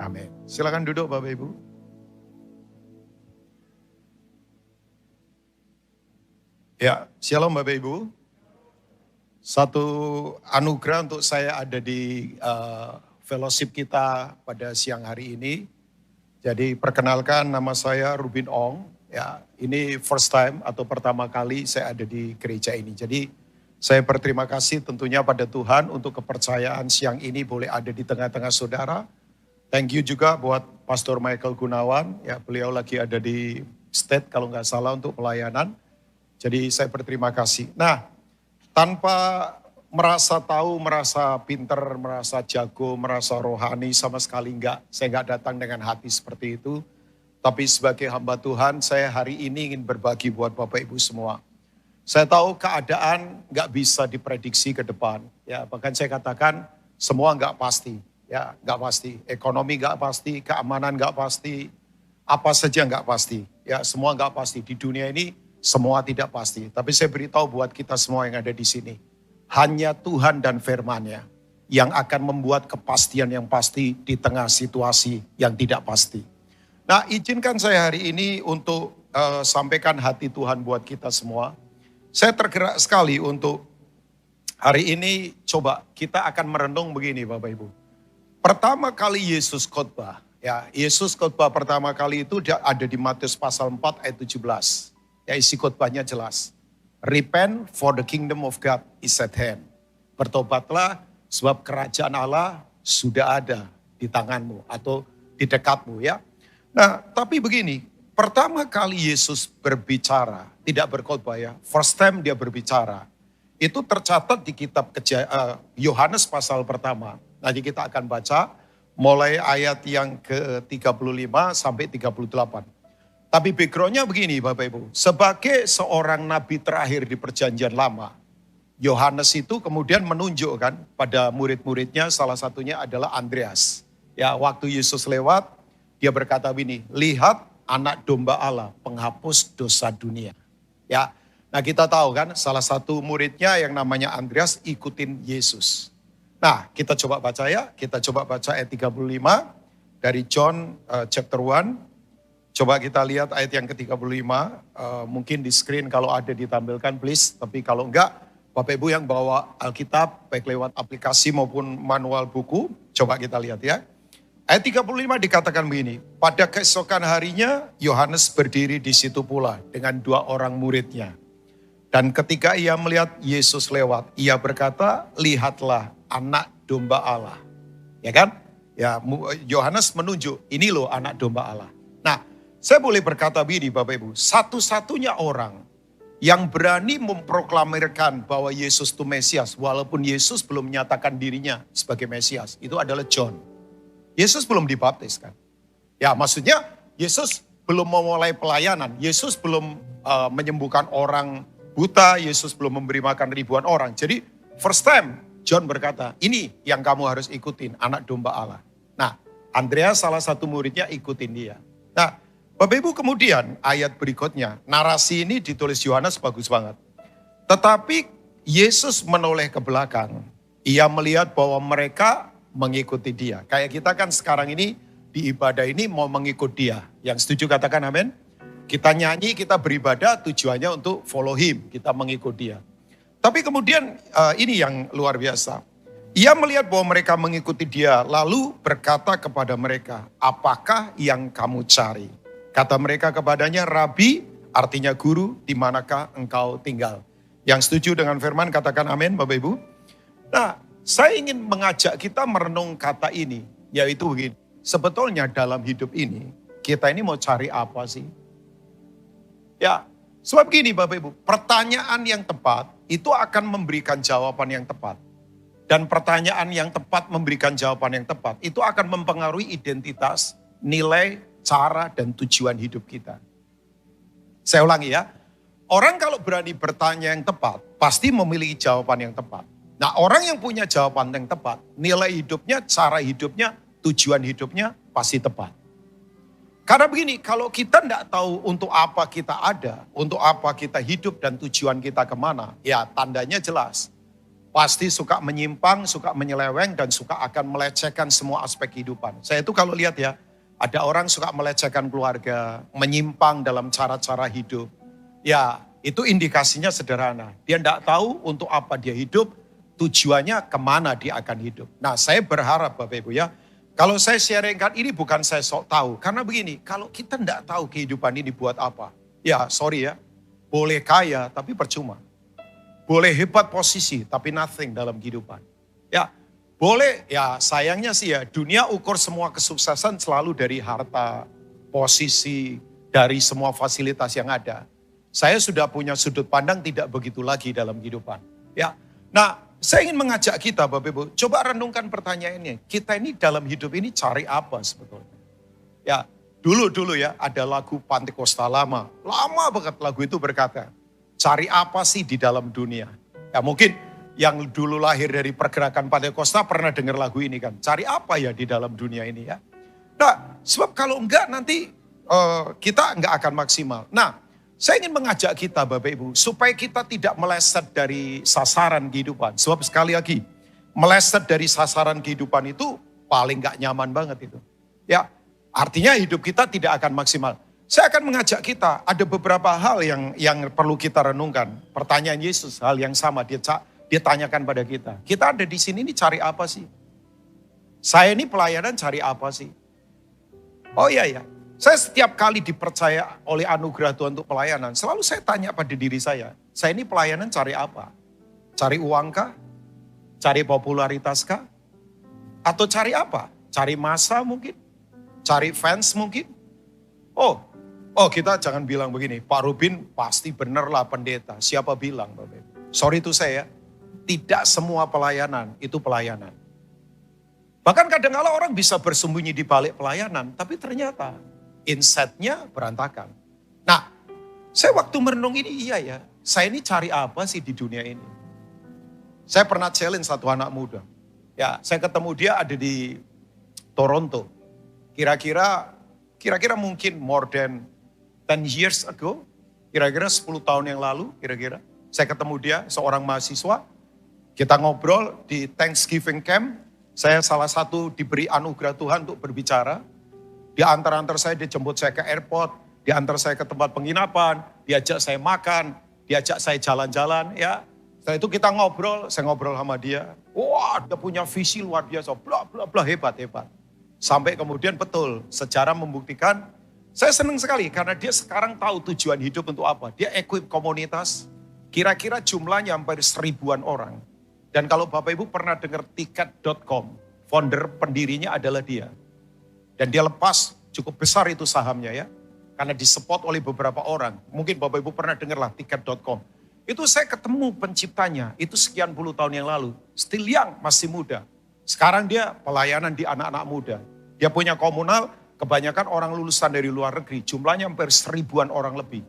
Amin. Silakan duduk Bapak Ibu. Ya, shalom Bapak Ibu. Satu anugerah untuk saya ada di fellowship kita pada siang hari ini. Jadi perkenalkan, nama saya Rubin Ong. Ya, ini first time atau pertama kali saya ada di gereja ini. Jadi saya berterima kasih tentunya pada Tuhan untuk kepercayaan siang ini boleh ada di tengah-tengah saudara. Thank you juga buat Pastor Michael Gunawan. Ya, beliau lagi ada di state kalau nggak salah untuk pelayanan. Jadi saya berterima kasih. Nah, tanpa merasa tahu, merasa pinter, merasa jago, merasa rohani, sama sekali enggak. Saya enggak datang dengan hati seperti itu. Tapi sebagai hamba Tuhan, saya hari ini ingin berbagi buat Bapak Ibu semua. Saya tahu keadaan enggak bisa diprediksi ke depan. Ya, bahkan saya katakan semua enggak pasti. Ya, enggak pasti. Ekonomi enggak pasti, keamanan enggak pasti, apa saja enggak pasti. Ya, semua enggak pasti. Di dunia ini semua tidak pasti. Tapi saya beritahu buat kita semua yang ada di sini. Hanya Tuhan dan firman-Nya yang akan membuat kepastian yang pasti di tengah situasi yang tidak pasti. Nah, izinkan saya hari ini untuk sampaikan hati Tuhan buat kita semua. Saya tergerak sekali untuk hari ini coba kita akan merenung begini Bapak Ibu. Pertama kali Yesus khotbah, ya Yesus khotbah pertama kali itu ada di Matius pasal 4 ayat 17. Ya isi khotbahnya jelas. Repent for the kingdom of God is at hand. Bertobatlah sebab kerajaan Allah sudah ada di tanganmu atau di dekatmu ya. Nah tapi begini, pertama kali Yesus berbicara, tidak berkhotbah ya. First time dia berbicara. Itu tercatat di kitab Yohanes pasal pertama. Nanti kita akan baca mulai ayat yang ke-35 sampai 38. Tapi backgroundnya begini Bapak Ibu, sebagai seorang nabi terakhir di perjanjian lama, Yohanes itu kemudian menunjukkan pada murid-muridnya, salah satunya adalah Andreas. Ya, waktu Yesus lewat, dia berkata begini, lihat anak domba Allah penghapus dosa dunia. Ya, nah kita tahu kan salah satu muridnya yang namanya Andreas ikutin Yesus. Nah kita coba baca ya, kita coba baca ayat 35 dari John chapter 1. Coba kita lihat ayat yang ke-35, mungkin di screen kalau ada ditampilkan please. Tapi kalau enggak, Bapak Ibu yang bawa Alkitab, baik lewat aplikasi maupun manual buku, coba kita lihat ya. Ayat 35 dikatakan begini, pada keesokan harinya Yohanes berdiri di situ pula dengan 2 orang muridnya. Dan ketika ia melihat Yesus lewat, ia berkata, lihatlah anak domba Allah. Ya kan? Ya, Yohanes menunjuk, ini loh anak domba Allah. Nah, saya boleh berkata begini Bapak Ibu, satu-satunya orang yang berani memproklamirkan bahwa Yesus itu Mesias, walaupun Yesus belum menyatakan dirinya sebagai Mesias, itu adalah John. Yesus belum dibaptis kan. Ya maksudnya Yesus belum memulai pelayanan, Yesus belum menyembuhkan orang buta, Yesus belum memberi makan ribuan orang. Jadi first time John berkata, ini yang kamu harus ikutin, anak domba Allah. Nah, Andreas salah satu muridnya ikutin dia. Nah, Bapak Ibu kemudian ayat berikutnya, narasi ini ditulis Yohanes bagus banget. Tetapi Yesus menoleh ke belakang, ia melihat bahwa mereka mengikuti dia. Kayak kita kan sekarang ini di ibadah ini mau mengikut dia. Yang setuju katakan amin. Kita nyanyi, kita beribadah tujuannya untuk follow him, kita mengikut dia. Tapi kemudian ini yang luar biasa. Ia melihat bahwa mereka mengikuti dia, lalu berkata kepada mereka, apakah yang kamu cari? Kata mereka kepadanya, Rabi, artinya guru, di manakah engkau tinggal? Yang setuju dengan firman, katakan amin Bapak Ibu. Nah, saya ingin mengajak kita merenung kata ini, yaitu begini. Sebetulnya dalam hidup ini, kita ini mau cari apa sih? Ya, sebab gini Bapak Ibu, pertanyaan yang tepat itu akan memberikan jawaban yang tepat. Dan pertanyaan yang tepat memberikan jawaban yang tepat, itu akan mempengaruhi identitas, nilai, cara dan tujuan hidup kita. Saya ulangi ya, orang kalau berani bertanya yang tepat, pasti memiliki jawaban yang tepat. Nah orang yang punya jawaban yang tepat, nilai hidupnya, cara hidupnya, tujuan hidupnya pasti tepat. Karena begini, kalau kita tidak tahu untuk apa kita ada, untuk apa kita hidup dan tujuan kita kemana, ya tandanya jelas. pasti suka menyimpang, suka menyeleweng, dan suka akan melecehkan semua aspek kehidupan. Saya itu kalau lihat ya, ada orang suka melecehkan keluarga, menyimpang dalam cara-cara hidup. Ya, itu indikasinya sederhana. Dia tidak tahu untuk apa dia hidup, tujuannya kemana dia akan hidup. Nah, saya berharap Bapak Ibu ya, kalau saya sharingkan ini bukan saya sok tahu. Karena begini, kalau kita tidak tahu kehidupan ini buat apa. Ya, sorry ya, boleh kaya tapi percuma. Boleh hebat posisi tapi nothing dalam kehidupan. Ya, boleh, ya sayangnya sih ya, dunia ukur semua kesuksesan selalu dari harta, posisi, dari semua fasilitas yang ada. Saya sudah punya sudut pandang tidak begitu lagi dalam kehidupan. Ya, nah saya ingin mengajak kita Bapak Ibu, coba renungkan pertanyaannya. Kita ini dalam hidup ini cari apa sebetulnya? Ya, dulu ya ada lagu Pantekosta lama banget lagu itu berkata, cari apa sih di dalam dunia? Ya mungkin yang dulu lahir dari pergerakan Pantekosta pernah dengar lagu ini kan. Cari apa ya di dalam dunia ini ya. Nah sebab kalau enggak nanti kita enggak akan maksimal. Nah saya ingin mengajak kita Bapak Ibu supaya kita tidak meleset dari sasaran kehidupan. Sebab sekali lagi meleset dari sasaran kehidupan itu paling enggak nyaman banget itu. Ya artinya hidup kita tidak akan maksimal. Saya akan mengajak kita ada beberapa hal yang perlu kita renungkan. Pertanyaan Yesus hal yang sama dia tanyakan pada kita. Kita ada di sini ini cari apa sih? Saya ini pelayanan cari apa sih? Oh iya ya, saya setiap kali dipercaya oleh anugerah Tuhan untuk pelayanan, selalu saya tanya pada diri saya ini pelayanan cari apa? Cari uang kah? Cari popularitas kah? Atau cari apa? Cari masa mungkin? Cari fans mungkin? Oh kita jangan bilang begini, Pak Rubin pasti bener lah pendeta. Siapa bilang Bapak? Sorry itu saya. Tidak semua pelayanan itu pelayanan. Bahkan kadang-kala orang bisa bersembunyi di balik pelayanan, tapi ternyata insight-nya berantakan. Nah, saya waktu merenung ini iya ya, saya ini cari apa sih di dunia ini? Saya pernah challenge satu anak muda. Ya, saya ketemu dia ada di Toronto. Kira-kira mungkin more than 10 years ago, kira-kira 10 tahun yang lalu, kira-kira. Saya ketemu dia, seorang mahasiswa. Kita ngobrol di Thanksgiving Camp. Saya salah satu diberi anugerah Tuhan untuk berbicara. Dia antar saya, dia jemput saya ke airport. Dia antar saya ke tempat penginapan. Diajak saya makan. Diajak saya jalan-jalan. Ya. Setelah itu kita ngobrol. Saya ngobrol sama dia. Wah, dia punya visi luar biasa. Bla bla bla, hebat. Sampai kemudian betul, sejarah membuktikan. Saya senang sekali karena dia sekarang tahu tujuan hidup untuk apa. Dia equip komunitas. Kira-kira jumlahnya hampir 1000-an orang. Dan kalau Bapak Ibu pernah dengar tiket.com, founder pendirinya adalah dia. Dan dia lepas cukup besar itu sahamnya ya. Karena disupport oleh beberapa orang. Mungkin Bapak Ibu pernah dengar lah tiket.com. Itu saya ketemu penciptanya, itu sekian puluh tahun yang lalu. Still young, masih muda. Sekarang dia pelayanan di anak-anak muda. Dia punya komunal, kebanyakan orang lulusan dari luar negeri. Jumlahnya hampir 1000-an orang lebih.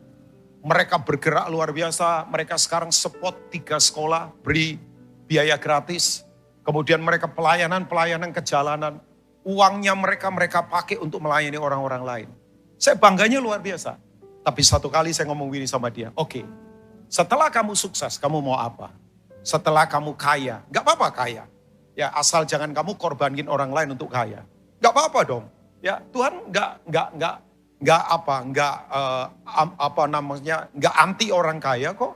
Mereka bergerak luar biasa, mereka sekarang support 3 sekolah, beri biaya gratis. Kemudian mereka pelayanan kejalanan. Uangnya mereka pakai untuk melayani orang-orang lain. Saya bangganya luar biasa. Tapi satu kali saya ngomong gini sama dia, oke, setelah kamu sukses, kamu mau apa? Setelah kamu kaya, gak apa-apa kaya. Ya asal jangan kamu korbanin orang lain untuk kaya. Gak apa-apa dong. Ya Tuhan nggak anti orang kaya kok.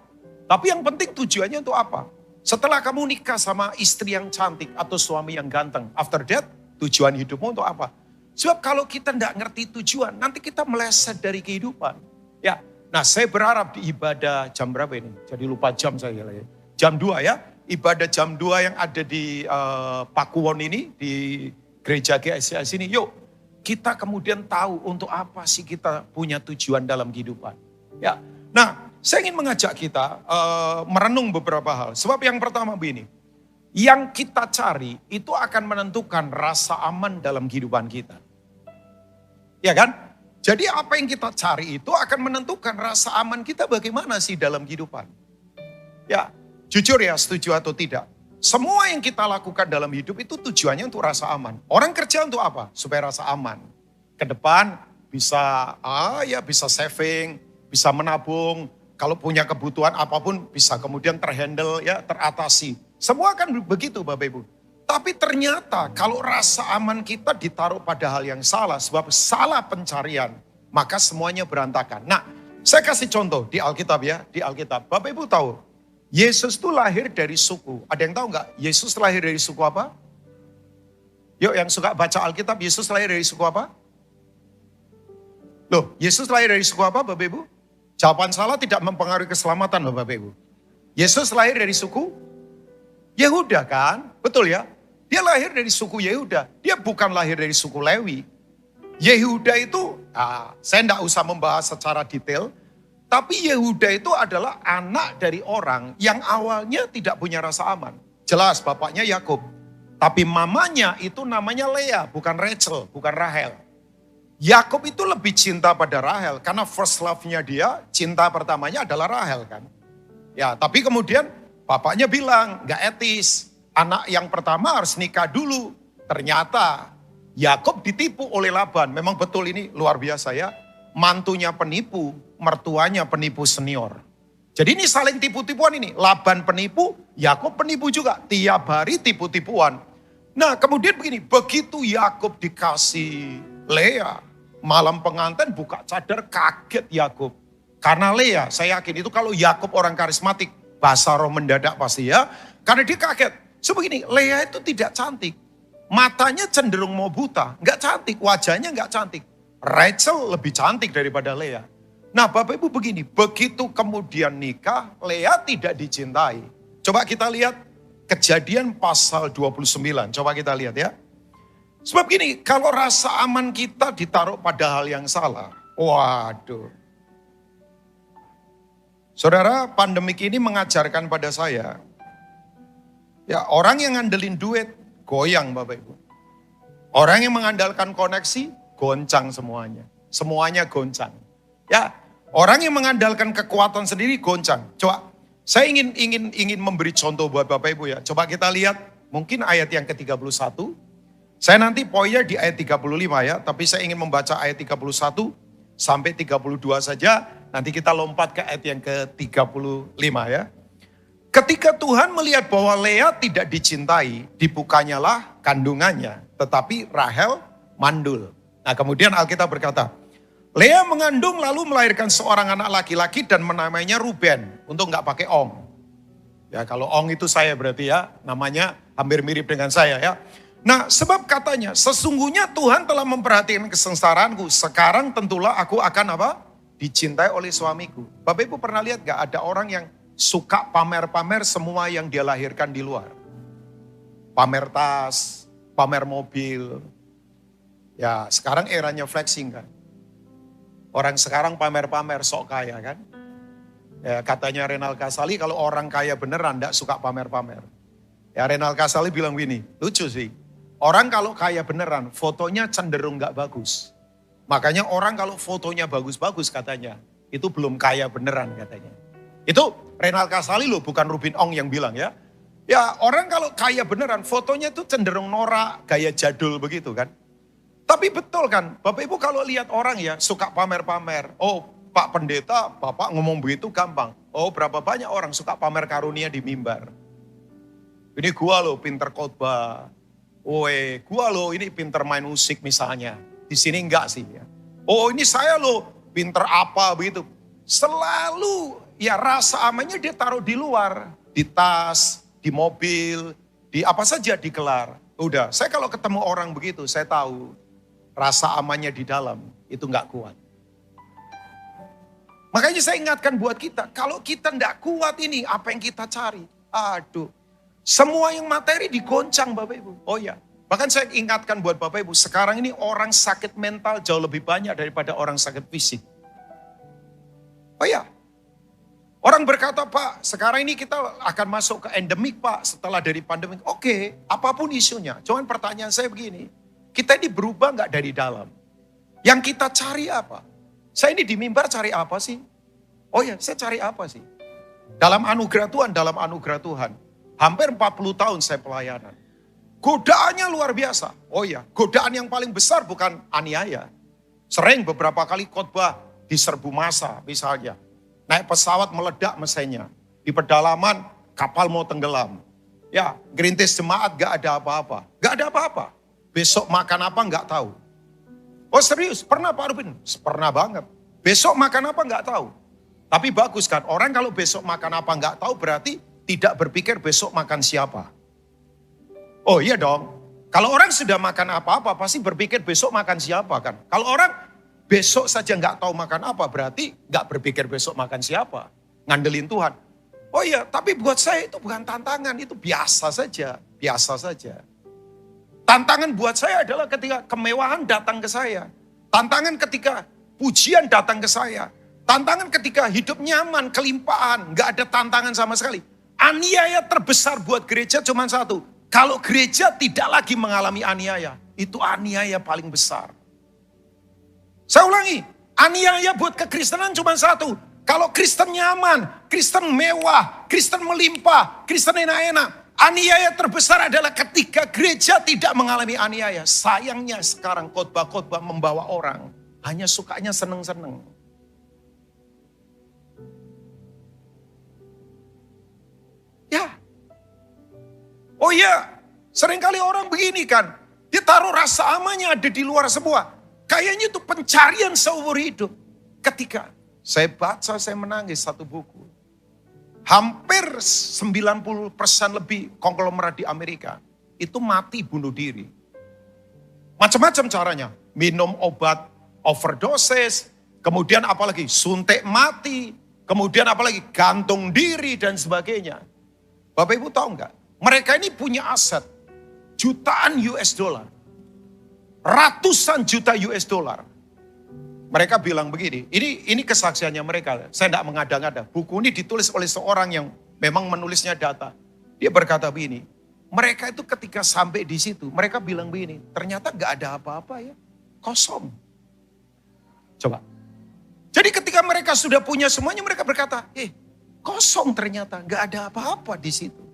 Tapi yang penting tujuannya untuk apa? Setelah kamu nikah sama istri yang cantik atau suami yang ganteng, after that tujuan hidupmu untuk apa? Sebab kalau kita tidak ngerti tujuan, nanti kita meleset dari kehidupan. Ya, nah saya berharap di ibadah jam berapa ini? Jadi lupa jam saya ya. Jam 2 ya, ibadah jam 2 yang ada di Pakuwon ini, di gereja GSCS ini. Yuk, kita kemudian tahu untuk apa sih kita punya tujuan dalam kehidupan. Ya, nah saya ingin mengajak kita merenung beberapa hal. Sebab yang pertama begini, yang kita cari itu akan menentukan rasa aman dalam kehidupan kita. Ya kan? Jadi apa yang kita cari itu akan menentukan rasa aman kita bagaimana sih dalam kehidupan. Ya, jujur ya, setuju atau tidak. Semua yang kita lakukan dalam hidup itu tujuannya untuk rasa aman. Orang kerja untuk apa? Supaya rasa aman. Ke depan bisa bisa saving, bisa menabung. Kalau punya kebutuhan apapun bisa kemudian terhandle ya, teratasi. Semua kan begitu Bapak Ibu. Tapi ternyata kalau rasa aman kita ditaruh pada hal yang salah, sebab salah pencarian, maka semuanya berantakan. Nah, saya kasih contoh di Alkitab ya, di Alkitab. Bapak Ibu tahu, Yesus itu lahir dari suku. Ada yang tahu nggak? Yesus lahir dari suku apa? Yuk yang suka baca Alkitab, Yesus lahir dari suku apa? Loh, Yesus lahir dari suku apa Bapak Ibu? Jawaban salah tidak mempengaruhi keselamatan loh Bapak Ibu. Yesus lahir dari suku Yehuda kan? Betul ya? Dia lahir dari suku Yehuda. Dia bukan lahir dari suku Lewi. Yehuda itu, saya tidak usah membahas secara detail. Tapi Yehuda itu adalah anak dari orang yang awalnya tidak punya rasa aman. Jelas bapaknya Yakub. Tapi mamanya itu namanya Lea, bukan Rachel, bukan Rahel. Yakub itu lebih cinta pada Rahel karena first love-nya dia, cinta pertamanya adalah Rahel kan. Ya, tapi kemudian bapaknya bilang gak etis, anak yang pertama harus nikah dulu. Ternyata Yakub ditipu oleh Laban, memang betul ini luar biasa ya. Mantunya penipu, mertuanya penipu senior. Jadi ini saling tipu-tipuan ini, Laban penipu, Yakub penipu juga, tiap hari tipu-tipuan. Nah kemudian begini, begitu Yakub dikasih Lea, malam pengantin buka cadar kaget Yakub. Karena Lea, saya yakin itu kalau Yakub orang karismatik, bahasa roh mendadak pasti ya. Karena dia kaget. So begini, Lea itu tidak cantik. Matanya cenderung mau buta, nggak cantik, wajahnya nggak cantik. Rachel lebih cantik daripada Lea. Nah Bapak Ibu begini, begitu kemudian nikah, Lea tidak dicintai. Coba kita lihat Kejadian pasal 29, coba kita lihat ya. Sebab gini, kalau rasa aman kita ditaruh pada hal yang salah, waduh. Saudara, pandemik ini mengajarkan pada saya, ya orang yang ngandelin duit, goyang Bapak Ibu. Orang yang mengandalkan koneksi, goncang semuanya. Semuanya goncang. Ya, orang yang mengandalkan kekuatan sendiri, goncang. Coba, saya ingin memberi contoh buat Bapak Ibu ya. Coba kita lihat, mungkin ayat yang ke-31. Saya nanti poinnya di ayat 35 ya, tapi saya ingin membaca ayat 31 sampai 32 saja. Nanti kita lompat ke ayat yang ke-35 ya. Ketika Tuhan melihat bahwa Lea tidak dicintai, dibukanyalah kandungannya. Tetapi Rahel mandul. Nah kemudian Alkitab berkata, Lea mengandung lalu melahirkan seorang anak laki-laki dan menamainya Ruben. Untuk nggak pakai Ong. Ya kalau Ong itu saya berarti ya, namanya hampir mirip dengan saya ya. Nah sebab katanya, sesungguhnya Tuhan telah memperhatikan kesengsaraanku. Sekarang tentulah aku akan apa? Dicintai oleh suamiku. Bapak Ibu pernah lihat gak ada orang yang suka pamer-pamer semua yang dia lahirkan di luar. Pamer tas, pamer mobil. Ya sekarang eranya flexing kan. Orang sekarang pamer-pamer sok kaya kan. Ya, katanya Renal Kasali kalau orang kaya beneran gak suka pamer-pamer. Ya Renal Kasali bilang gini, lucu sih. Orang kalau kaya beneran fotonya cenderung gak bagus. Makanya orang kalau fotonya bagus-bagus katanya, itu belum kaya beneran katanya. Itu Renal Kasali loh, bukan Rubin Ong yang bilang ya. Ya orang kalau kaya beneran fotonya tuh cenderung norak, gaya jadul begitu kan. Tapi betul kan, Bapak Ibu kalau lihat orang ya suka pamer-pamer. Oh Pak Pendeta, Bapak ngomong begitu gampang. Oh berapa banyak orang suka pamer karunia di mimbar. Ini gua loh pinter khotbah. Woi, gua loh ini pinter main musik misalnya. Di sini enggak sih ya. Oh ini saya loh pinter apa begitu. Selalu ya rasa amannya dia taruh di luar. Di tas, di mobil, di apa saja dikelar. Udah, saya kalau ketemu orang begitu saya tahu. Rasa amannya di dalam itu enggak kuat. Makanya saya ingatkan buat kita. Kalau kita enggak kuat ini apa yang kita cari. Aduh. Semua yang materi digoncang Bapak Ibu. Oh ya. Bahkan saya ingatkan buat Bapak Ibu. Sekarang ini orang sakit mental jauh lebih banyak daripada orang sakit fisik. Oh ya. Orang berkata Pak sekarang ini kita akan masuk ke endemik Pak setelah dari pandemi. Oke, apapun isunya. Cuman pertanyaan saya begini. Kita ini berubah gak dari dalam? Yang kita cari apa? Saya ini di mimbar cari apa sih? Oh ya, saya cari apa sih? Dalam anugerah Tuhan, dalam anugerah Tuhan. Hampir 40 tahun saya pelayanan. Godaannya luar biasa. Oh ya, godaan yang paling besar bukan aniaya. Sering beberapa kali khotbah diserbu massa misalnya. Naik pesawat meledak mesinnya. Di pedalaman kapal mau tenggelam. Ya, gerintis jemaat gak ada apa-apa. Gak ada apa-apa. Besok makan apa gak tahu. Oh serius, pernah Pak Rubin? Pernah banget. Besok makan apa gak tahu. Tapi bagus kan, orang kalau besok makan apa gak tahu berarti tidak berpikir besok makan siapa. Oh iya dong, kalau orang sudah makan apa-apa pasti berpikir besok makan siapa kan. Kalau orang besok saja gak tahu makan apa berarti gak berpikir besok makan siapa. Ngandelin Tuhan. Oh iya, tapi buat saya itu bukan tantangan, itu biasa saja. Biasa saja. Tantangan buat saya adalah ketika kemewahan datang ke saya. Tantangan ketika pujian datang ke saya. Tantangan ketika hidup nyaman, kelimpahan, gak ada tantangan sama sekali. Aniaya terbesar buat gereja cuma satu. Kalau gereja tidak lagi mengalami aniaya, itu aniaya paling besar. Saya ulangi, aniaya buat kekristenan cuma satu. Kalau Kristen nyaman, Kristen mewah, Kristen melimpah, Kristen enak-enak. Aniaya terbesar adalah ketika gereja tidak mengalami aniaya. Sayangnya sekarang khotbah-khotbah membawa orang hanya sukanya seneng-seneng. Ya. Oh iya, seringkali orang begini kan. Dia taruh rasa amannya ada di luar semua. Kayaknya itu pencarian seumur hidup. Ketika saya baca, saya menangis satu buku. Hampir 90% lebih konglomerat di Amerika itu mati bunuh diri. Macam-macam caranya. Minum obat overdosis, kemudian apalagi suntik mati, kemudian apalagi gantung diri dan sebagainya. Bapak Ibu tahu enggak? Mereka ini punya aset jutaan US dollar. Ratusan juta US dollar. Mereka bilang begini, ini kesaksiannya mereka. Saya tidak mengada-ngada. Buku ini ditulis oleh seorang yang memang menulisnya data. Dia berkata begini, mereka itu ketika sampai di situ, mereka bilang begini, ternyata gak ada apa-apa ya, kosong. Coba. Jadi ketika mereka sudah punya semuanya, mereka berkata, kosong ternyata, gak ada apa-apa di situ.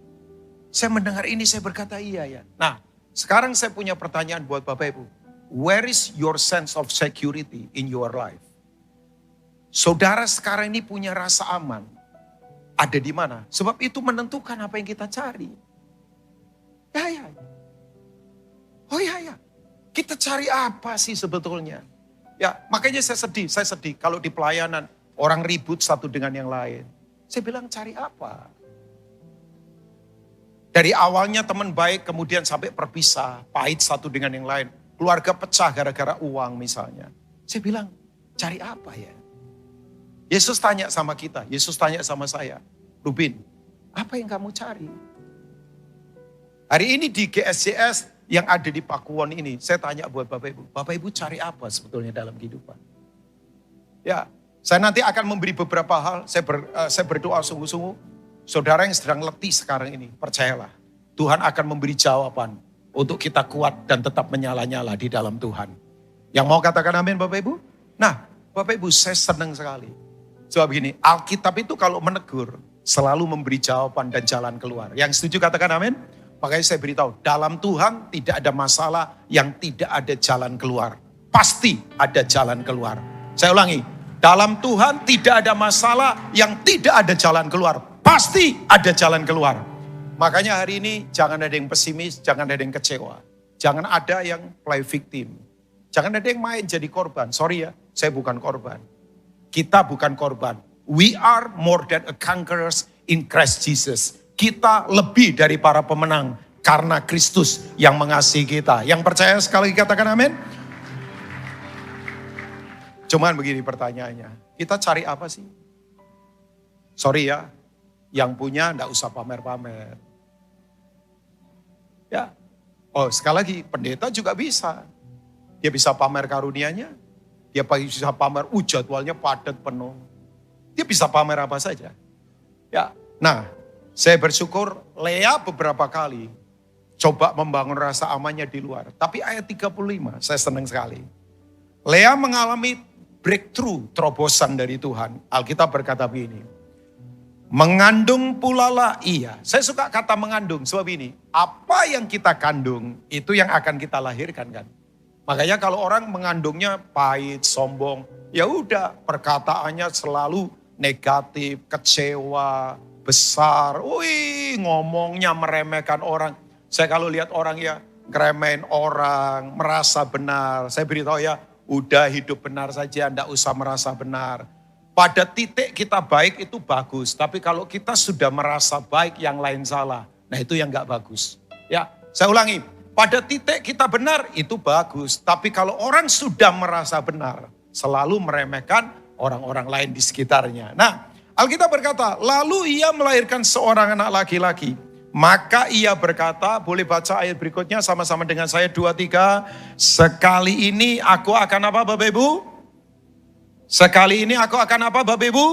Saya mendengar ini, saya berkata iya ya. Nah, sekarang saya punya pertanyaan buat Bapak Ibu. Where is your sense of security in your life? Saudara sekarang ini punya rasa aman. Ada di mana? Sebab itu menentukan apa yang kita cari. Ya. Oh ya. Kita cari apa sih sebetulnya? Ya, makanya saya sedih kalau di pelayanan orang ribut satu dengan yang lain. Saya bilang cari apa? Dari awalnya teman baik kemudian sampai berpisah, pahit satu dengan yang lain. Keluarga pecah gara-gara uang misalnya. Saya bilang, cari apa ya? Yesus tanya sama kita, Yesus tanya sama saya. Rubin, apa yang kamu cari? Hari ini di GSCS yang ada di Pakuwon ini, saya tanya buat Bapak Ibu. Bapak Ibu cari apa sebetulnya dalam kehidupan? Ya, saya nanti akan memberi beberapa hal, saya berdoa sungguh-sungguh. Saudara yang sedang letih sekarang ini, percayalah. Tuhan akan memberi jawaban. Untuk kita kuat dan tetap menyala-nyala di dalam Tuhan. Yang mau katakan amin Bapak Ibu? Nah Bapak Ibu saya senang sekali. Sebab begini, Alkitab itu kalau menegur selalu memberi jawaban dan jalan keluar. Yang setuju katakan amin? Makanya saya beritahu, dalam Tuhan tidak ada masalah yang tidak ada jalan keluar. Pasti ada jalan keluar. Saya ulangi, dalam Tuhan tidak ada masalah yang tidak ada jalan keluar. Pasti ada jalan keluar. Makanya hari ini jangan ada yang pesimis, jangan ada yang kecewa. Jangan ada yang play victim. Jangan ada yang main jadi korban. Sorry ya, saya bukan korban. Kita bukan korban. We are more than a conquerors in Christ Jesus. Kita lebih dari para pemenang karena Kristus yang mengasihi kita. Yang percaya sekali lagi katakan amin. Cuman begini pertanyaannya. Kita cari apa sih? Sorry ya, yang punya enggak usah pamer-pamer. Ya. Oh, sekali lagi pendeta juga bisa. Dia bisa pamer karunianya. Dia bisa pamer jadwalnya padat penuh. Dia bisa pamer apa saja. Ya. Nah, saya bersyukur Lea beberapa kali coba membangun rasa amannya di luar. Tapi ayat 35 saya senang sekali. Lea mengalami breakthrough, terobosan dari Tuhan. Alkitab berkata begini. Mengandung pula lah ia. Saya suka kata mengandung sebab ini. Apa yang kita kandung itu yang akan kita lahirkan kan. Makanya kalau orang mengandungnya pahit, sombong. Ya udah perkataannya selalu negatif, kecewa, besar. Wih ngomongnya meremehkan orang. Saya kalau lihat orang ya ngeremehin orang, merasa benar. Saya beritahu ya, udah hidup benar saja, enggak usah merasa benar. Pada titik kita baik itu bagus, tapi kalau kita sudah merasa baik yang lain salah, nah itu yang enggak bagus. Ya, saya ulangi, pada titik kita benar itu bagus, tapi kalau orang sudah merasa benar, selalu meremehkan orang-orang lain di sekitarnya. Nah, Alkitab berkata, lalu ia melahirkan seorang anak laki-laki. Maka ia berkata, boleh baca ayat berikutnya sama-sama dengan saya 2-3. Sekali ini aku akan apa Bapak Ibu? Sekali ini aku akan apa Bapak Ibu?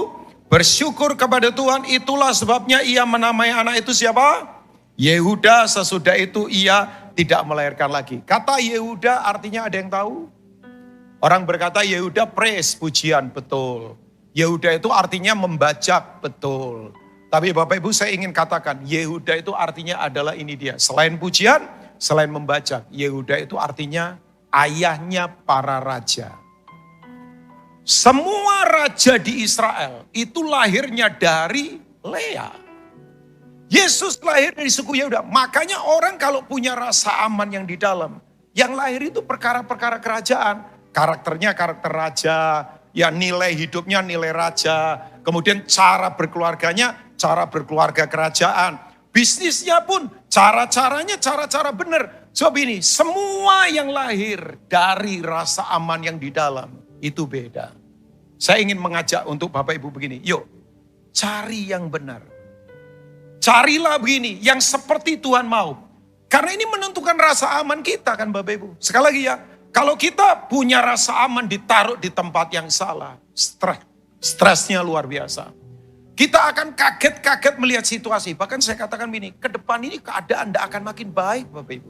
Bersyukur kepada Tuhan, itulah sebabnya ia menamai anak itu siapa? Yehuda. Sesudah itu ia tidak melahirkan lagi. Kata Yehuda artinya ada yang tahu? Orang berkata Yehuda praise, pujian, betul. Yehuda itu artinya membajak, betul. Tapi Bapak Ibu saya ingin katakan, Yehuda itu artinya adalah ini dia. Selain pujian, selain membajak. Yehuda itu artinya ayahnya para raja. Semua raja di Israel itu lahirnya dari Lea. Yesus lahir dari suku Yehuda. Makanya orang kalau punya rasa aman yang di dalam. Yang lahir itu perkara-perkara kerajaan. Karakternya karakter raja. Ya nilai hidupnya nilai raja. Kemudian cara berkeluarganya cara berkeluarga kerajaan. Bisnisnya pun cara-caranya cara-cara benar. Sebab ini semua yang lahir dari rasa aman yang di dalam itu beda. Saya ingin mengajak untuk Bapak Ibu begini. Yuk cari yang benar. Carilah begini yang seperti Tuhan mau. Karena ini menentukan rasa aman kita kan Bapak Ibu. Sekali lagi ya. Kalau kita punya rasa aman ditaruh di tempat yang salah. Stresnya luar biasa. Kita akan kaget-kaget melihat situasi. Bahkan saya katakan begini, ke depan ini keadaan tidak akan makin baik Bapak Ibu.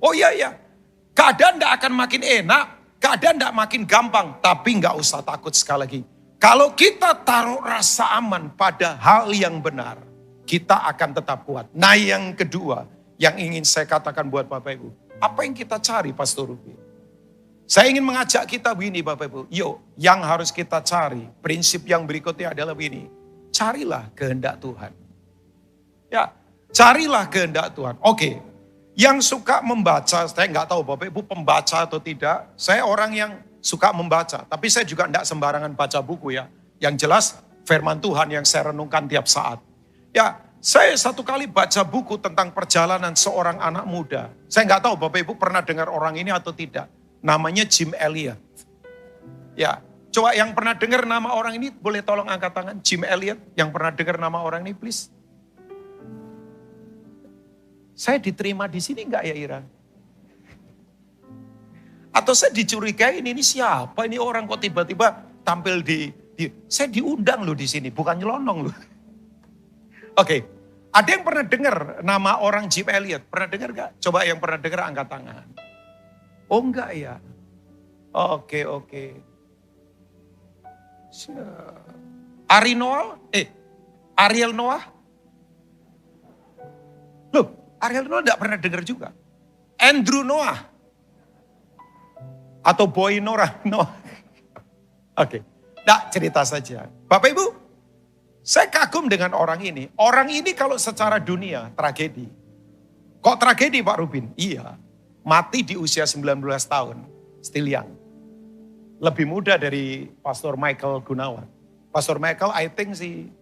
Oh iya, keadaan tidak akan makin enak, keadaan tidak makin gampang. Tapi nggak usah takut sekali lagi. Kalau kita taruh rasa aman pada hal yang benar, kita akan tetap kuat. Nah yang kedua, yang ingin saya katakan buat Bapak Ibu. Apa yang kita cari Pastor Ruby? Saya ingin mengajak kita begini Bapak Ibu. Yuk, yang harus kita cari, prinsip yang berikutnya adalah begini. Carilah kehendak Tuhan. Ya, carilah kehendak Tuhan. Oke, yang suka membaca, saya nggak tahu Bapak Ibu pembaca atau tidak. Saya orang yang suka membaca, tapi saya juga nggak sembarangan baca buku ya. Yang jelas firman Tuhan yang saya renungkan tiap saat. Ya, saya satu kali baca buku tentang perjalanan seorang anak muda. Saya nggak tahu Bapak Ibu pernah dengar orang ini atau tidak. Namanya Jim Elliot. Ya, coba yang pernah dengar nama orang ini boleh tolong angkat tangan. Jim Elliot yang pernah dengar nama orang ini please. Saya diterima di sini enggak ya Ira? Atau saya dicurigai ini siapa ini orang kok tiba-tiba tampil di saya diundang loh di sini bukan nyelonong loh. Oke, ada yang pernah dengar nama orang Jim Elliot? Pernah dengar enggak? Coba yang pernah dengar angkat tangan. Oh enggak ya? Oke. Ariel Noah? Loh, Ariel Noah enggak pernah dengar juga. Andrew Noah? Atau Boy Noah? Oke, enggak cerita saja. Bapak Ibu, saya kagum dengan orang ini. Orang ini kalau secara dunia tragedi. Kok tragedi Pak Rubin? Iya. Mati di usia 19 tahun, still young. Lebih muda dari Pastor Michael Gunawan. Pastor Michael I think sih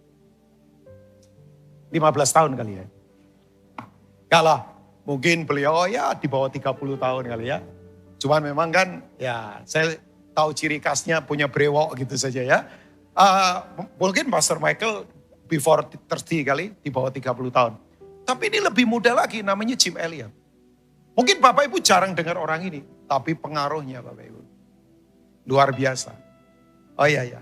15 tahun kali ya. Kalau mungkin beliau ya di bawah 30 tahun kali ya. Cuman memang kan ya saya tahu ciri khasnya punya brewok gitu saja ya. Mungkin Pastor Michael before 30 kali di bawah 30 tahun. Tapi ini lebih muda lagi namanya Jim Elliot. Mungkin Bapak Ibu jarang dengar orang ini, tapi pengaruhnya Bapak Ibu luar biasa. Oh iya.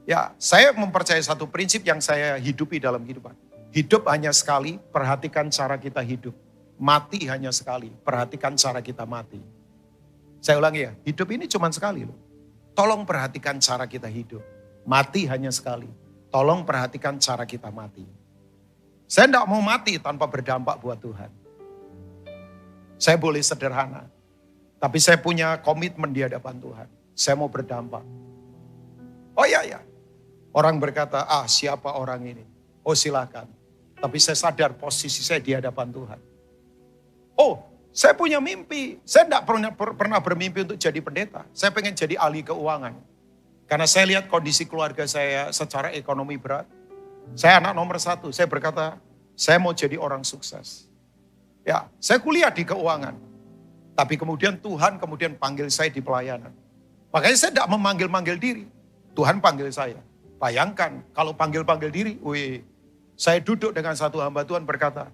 Ya, saya mempercayai satu prinsip yang saya hidupi dalam kehidupan. Hidup hanya sekali, perhatikan cara kita hidup. Mati hanya sekali, perhatikan cara kita mati. Saya ulangi ya, hidup ini cuma sekali loh. Tolong perhatikan cara kita hidup. Mati hanya sekali. Tolong perhatikan cara kita mati. Saya tidak mau mati tanpa berdampak buat Tuhan. Saya boleh sederhana, tapi saya punya komitmen di hadapan Tuhan. Saya mau berdampak. Oh iya. Orang berkata, siapa orang ini? Oh silakan. Tapi saya sadar posisi saya di hadapan Tuhan. Oh, saya punya mimpi. Saya tidak pernah bermimpi untuk jadi pendeta. Saya pengen jadi ahli keuangan. Karena saya lihat kondisi keluarga saya secara ekonomi berat. Saya anak nomor 1. Saya berkata, saya mau jadi orang sukses. Ya, saya kuliah di keuangan. Tapi kemudian Tuhan panggil saya di pelayanan. Makanya saya tidak memanggil-manggil diri. Tuhan panggil saya. Bayangkan kalau panggil-panggil diri, saya duduk dengan satu hamba Tuhan berkata,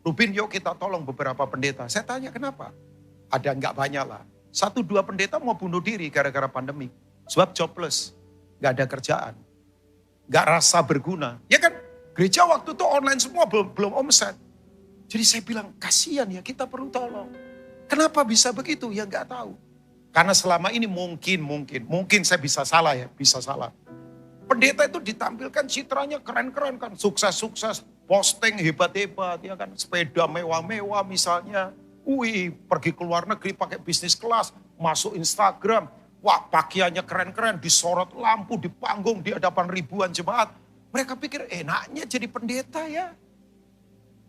Rubin, yuk kita tolong beberapa pendeta. Saya tanya kenapa? Ada enggak banyak lah. 1-2 pendeta mau bunuh diri gara-gara pandemi. Sebab jobless, enggak ada kerjaan. Enggak rasa berguna. Ya kan, gereja waktu itu online semua belum omset. Jadi saya bilang, kasihan ya kita perlu tolong. Kenapa bisa begitu? Ya enggak tahu. Karena selama ini mungkin saya bisa salah ya, bisa salah. Pendeta itu ditampilkan citranya keren-keren kan, sukses-sukses, posting hebat-hebat ya kan, sepeda mewah-mewah misalnya. Pergi ke luar negeri pakai bisnis kelas, masuk Instagram, wah pakaiannya keren-keren, disorot lampu di panggung di hadapan ribuan jemaat. Mereka pikir enaknya jadi pendeta ya.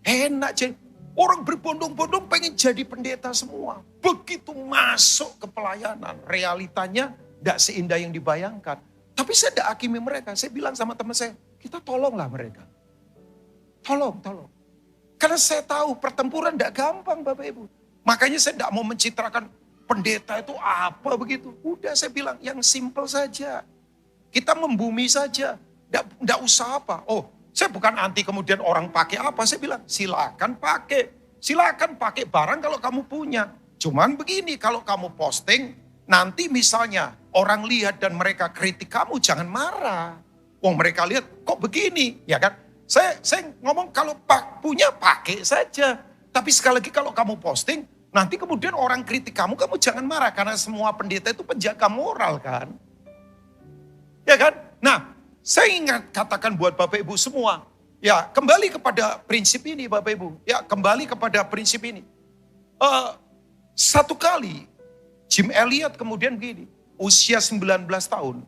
Enak jadi, orang berbondong-bondong pengen jadi pendeta semua. Begitu masuk ke pelayanan, realitanya tidak seindah yang dibayangkan. Tapi saya tidak hakimi mereka. Saya bilang sama teman saya, kita tolonglah mereka. Tolong. Karena saya tahu pertempuran tidak gampang Bapak Ibu. Makanya saya tidak mau mencitrakan pendeta itu apa begitu. Udah saya bilang yang simple saja. Kita membumi saja. Tidak usah apa. Oh, saya bukan anti kemudian orang pakai apa. Saya bilang silakan pakai. Silakan pakai barang kalau kamu punya. Cuman begini, kalau kamu posting, nanti misalnya orang lihat dan mereka kritik kamu, jangan marah. Wong mereka lihat kok begini, ya kan? Saya ngomong kalau punya pakai saja. Tapi sekali lagi kalau kamu posting, nanti kemudian orang kritik kamu jangan marah. Karena semua pendeta itu penjaga moral kan. Ya kan? Nah, saya ingat katakan buat Bapak Ibu semua. Ya, kembali kepada prinsip ini Bapak Ibu. Ya, kembali kepada prinsip ini. Satu kali, Jim Elliot kemudian begini. Usia 19 tahun.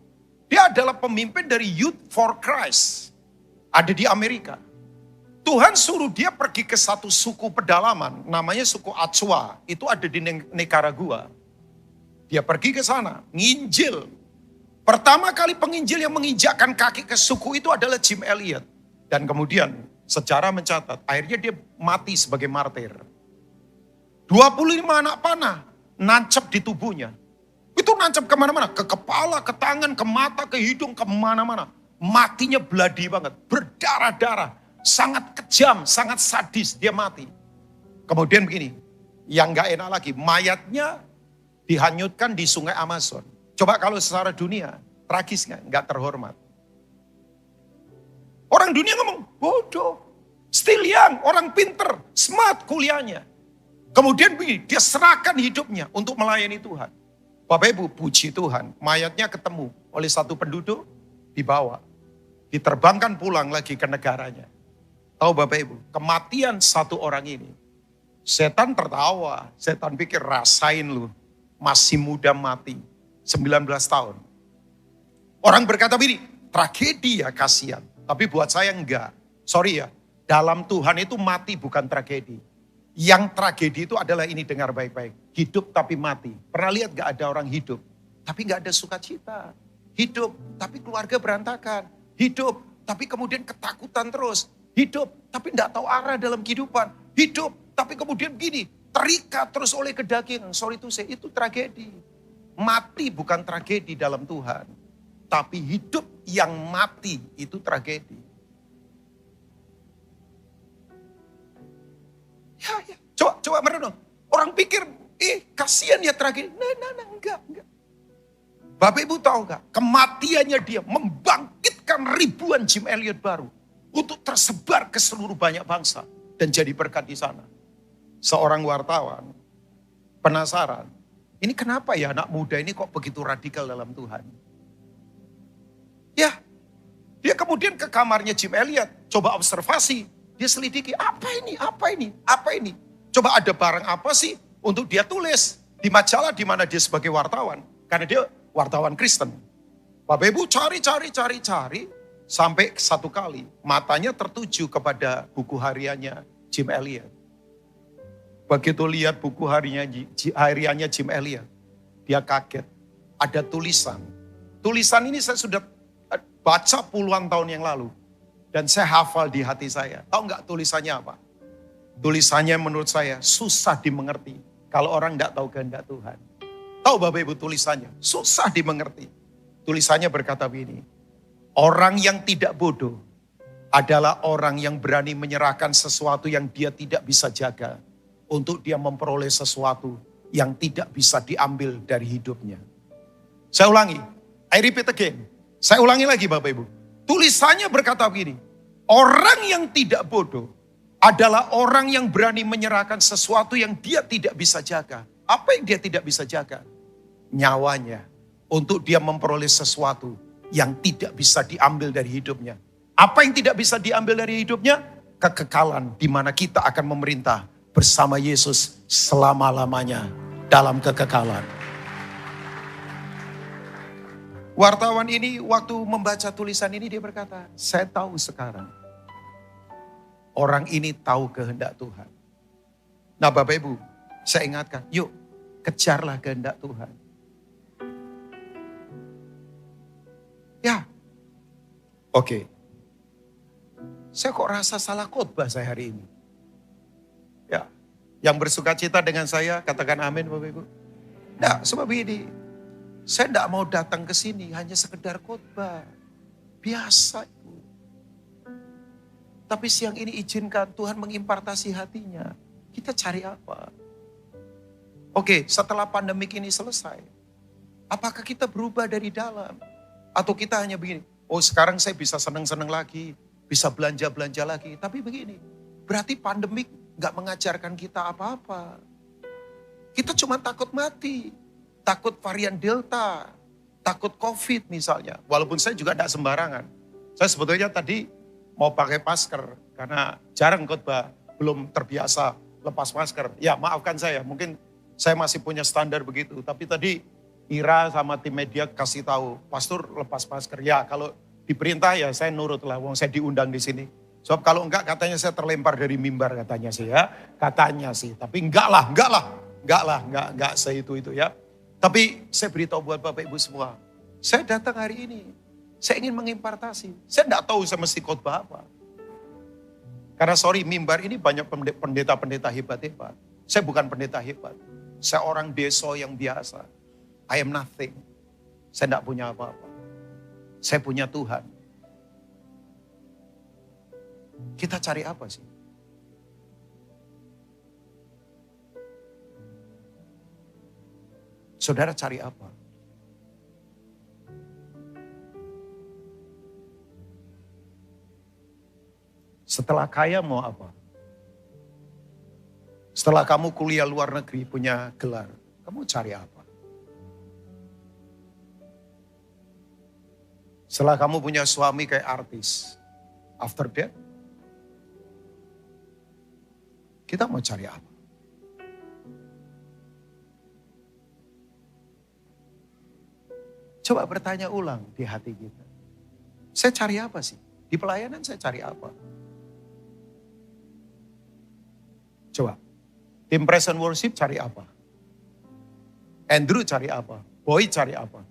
Dia adalah pemimpin dari Youth for Christ. Ada di Amerika. Tuhan suruh dia pergi ke satu suku pedalaman. Namanya suku Achua. Itu ada di Nicaragua. Dia pergi ke sana. Nginjil. Pertama kali penginjil yang menginjakkan kaki ke suku itu adalah Jim Elliot. Dan kemudian sejarah mencatat. Akhirnya dia mati sebagai martir. 25 anak panah. Nancap di tubuhnya. Itu nancap kemana-mana. Ke kepala, ke tangan, ke mata, ke hidung, kemana-mana. Matinya bloody banget. Berdarah-darah. Sangat kejam, sangat sadis. Dia mati. Kemudian begini. Yang gak enak lagi. Mayatnya dihanyutkan di sungai Amazon. Coba kalau secara dunia. Tragis gak? Gak terhormat. Orang dunia ngomong bodoh. Still young. Orang pinter. Smart kuliahnya. Kemudian begini. Dia serahkan hidupnya untuk melayani Tuhan. Bapak Ibu, puji Tuhan, mayatnya ketemu oleh satu penduduk, dibawa. Diterbangkan pulang lagi ke negaranya. Tahu Bapak Ibu, kematian satu orang ini, setan tertawa, setan pikir rasain lu, masih muda mati, 19 tahun. Orang berkata begini, tragedi ya kasihan, tapi buat saya enggak. Sorry ya, dalam Tuhan itu mati bukan tragedi. Yang tragedi itu adalah ini, dengar baik-baik. Hidup tapi mati. Pernah lihat gak ada orang hidup tapi gak ada sukacita. Hidup tapi keluarga berantakan. Hidup tapi kemudian ketakutan terus. Hidup tapi gak tahu arah dalam kehidupan. Hidup tapi kemudian begini, terikat terus oleh kedagingan. Sorry to say, itu tragedi. Mati bukan tragedi dalam Tuhan. Tapi hidup yang mati itu tragedi. Ya. Coba merenung. Orang pikir, kasihan ya tragedi. Nah, enggak. Bapak Ibu tahu enggak? Kematiannya dia membangkitkan ribuan Jim Elliot baru. Untuk tersebar ke seluruh banyak bangsa. Dan jadi berkat di sana. Seorang wartawan penasaran. Ini kenapa ya anak muda ini kok begitu radikal dalam Tuhan? Ya, dia kemudian ke kamarnya Jim Elliot. Coba observasi. Dia selidiki, apa ini? Coba ada barang apa sih untuk dia tulis di majalah di mana dia sebagai wartawan. Karena dia wartawan Kristen. Bapak Ibu cari. Sampai satu kali matanya tertuju kepada buku hariannya Jim Elliot. Begitu lihat buku hariannya Jim Elliot, dia kaget. Ada tulisan. Tulisan ini saya sudah baca puluhan tahun yang lalu. Dan saya hafal di hati saya. Tahu nggak tulisannya apa? Tulisannya menurut saya susah dimengerti. Kalau orang nggak tahu kehendak Tuhan. Tahu Bapak Ibu tulisannya? Susah dimengerti. Tulisannya berkata begini. Orang yang tidak bodoh adalah orang yang berani menyerahkan sesuatu yang dia tidak bisa jaga. Untuk dia memperoleh sesuatu yang tidak bisa diambil dari hidupnya. Saya ulangi. I repeat again. Saya ulangi lagi Bapak Ibu. Tulisannya berkata begini. Orang yang tidak bodoh adalah orang yang berani menyerahkan sesuatu yang dia tidak bisa jaga. Apa yang dia tidak bisa jaga? Nyawanya. Untuk dia memperoleh sesuatu yang tidak bisa diambil dari hidupnya. Apa yang tidak bisa diambil dari hidupnya? Kekekalan di mana kita akan memerintah bersama Yesus selama-lamanya dalam kekekalan. Wartawan ini waktu membaca tulisan ini dia berkata, saya tahu sekarang. Orang ini tahu kehendak Tuhan. Nah Bapak Ibu, saya ingatkan, yuk kejarlah kehendak Tuhan. Ya, oke. Saya kok rasa salah khotbah saya hari ini. Ya, yang bersuka cita dengan saya, katakan amin Bapak Ibu. Nah, sebab ini, saya tidak mau datang ke sini hanya sekedar khotbah. Biasa itu. Tapi siang ini izinkan Tuhan mengimpartasi hatinya. Kita cari apa? Oke, setelah pandemik ini selesai. Apakah kita berubah dari dalam? Atau kita hanya begini, oh sekarang saya bisa senang-senang lagi, bisa belanja-belanja lagi. Tapi begini, berarti pandemik gak mengajarkan kita apa-apa. Kita cuma takut mati, takut varian Delta, takut COVID misalnya. Walaupun saya juga gak sembarangan. Saya sebetulnya tadi mau pakai masker, karena jarang khotbah, belum terbiasa lepas masker. Ya maafkan saya, mungkin saya masih punya standar begitu. Tapi tadi Ira sama tim media kasih tahu, pastor lepas masker. Ya kalau diperintah ya saya nurut lah, wong saya diundang di sini. Sebab kalau enggak katanya saya terlempar dari mimbar katanya sih ya. Katanya sih, tapi enggak itu ya. Tapi saya beritahu buat Bapak Ibu semua, saya datang hari ini, saya ingin mengimpartasi. Saya enggak tahu saya mesti khotbah apa. Karena sorry, mimbar ini banyak pendeta-pendeta hebat-hebat. Saya bukan pendeta hebat. Saya orang deso yang biasa. I am nothing. Saya tidak punya apa-apa. Saya punya Tuhan. Kita cari apa sih? Saudara cari apa? Setelah kaya mau apa? Setelah kamu kuliah luar negeri punya gelar, kamu cari apa? Setelah kamu punya suami kayak artis, after that, kita mau cari apa? Coba bertanya ulang di hati kita. Saya cari apa sih? Di pelayanan saya cari apa? Coba, tim Present Worship cari apa? Andrew cari apa? Boy cari apa?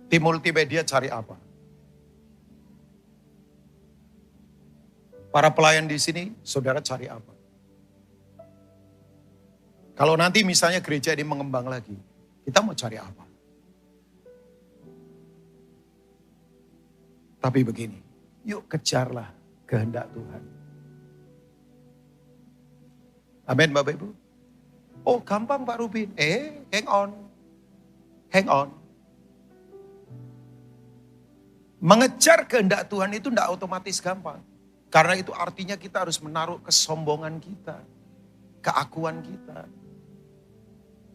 Tim multimedia cari apa? Para pelayan di sini, saudara cari apa? Kalau nanti misalnya gereja ini mengembang lagi, kita mau cari apa? Tapi begini, yuk kejarlah kehendak Tuhan. Amin Bapak Ibu. Oh gampang Pak Rubin. Hang on. Hang on. Mengejar kehendak Tuhan itu tidak otomatis gampang. Karena itu artinya kita harus menaruh kesombongan kita. Keakuan kita.